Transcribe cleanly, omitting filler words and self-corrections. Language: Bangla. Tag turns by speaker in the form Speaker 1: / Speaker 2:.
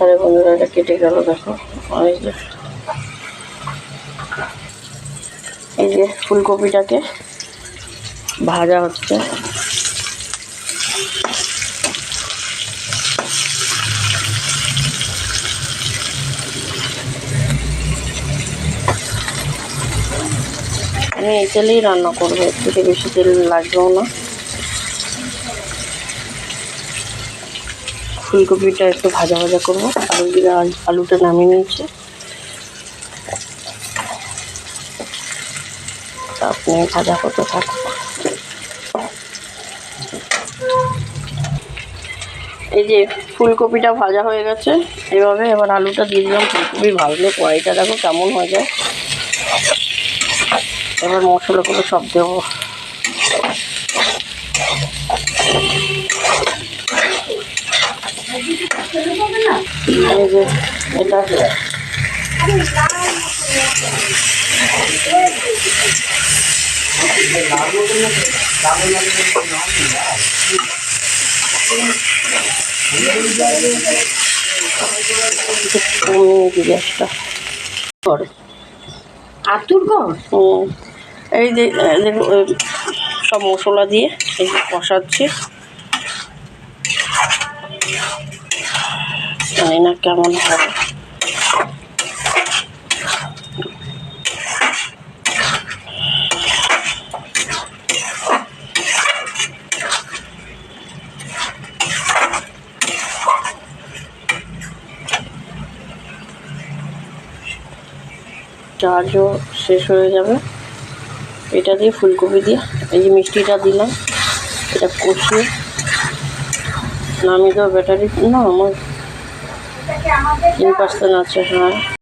Speaker 1: আরে বন্ধুরা, এটা কেটে গেল দেখো। এই যে ফুলকপিটাকে ভাজা হচ্ছে। আমি এই তেলেই রান্না করবো, এর থেকে বেশি তেল লাগবেও না। ফুলকপিটা একটু ভাজা ভাজা করবো। আলুটা নামিয়ে নিয়েছি। আপনি ভাজা করতে থাকুন। এই যে ফুলকপিটা ভাজা হয়ে গেছে এভাবে। এবার আলুটা দিয়ে দিলাম। ফুলকপি ভাজলে কড়াইটা দেখো কেমন হয়ে যায়। এবার মশলাগুলো সব দেবো। এই যে এটা গ্যাসটা
Speaker 2: আতুর কম।
Speaker 1: এই যে সব মশলা দিয়ে এই যে কষাচ্ছি। জানি না কেমন হবে। চার্জও শেষ হয়ে যাবে। এটা দিয়ে ফুলকপি দিয়ে এই যে মিষ্টিটা দিলাম, এটা কষিয়ে নামিয়ে দেবো। ব্যাটারি না আমার 3% আছে। হ্যাঁ।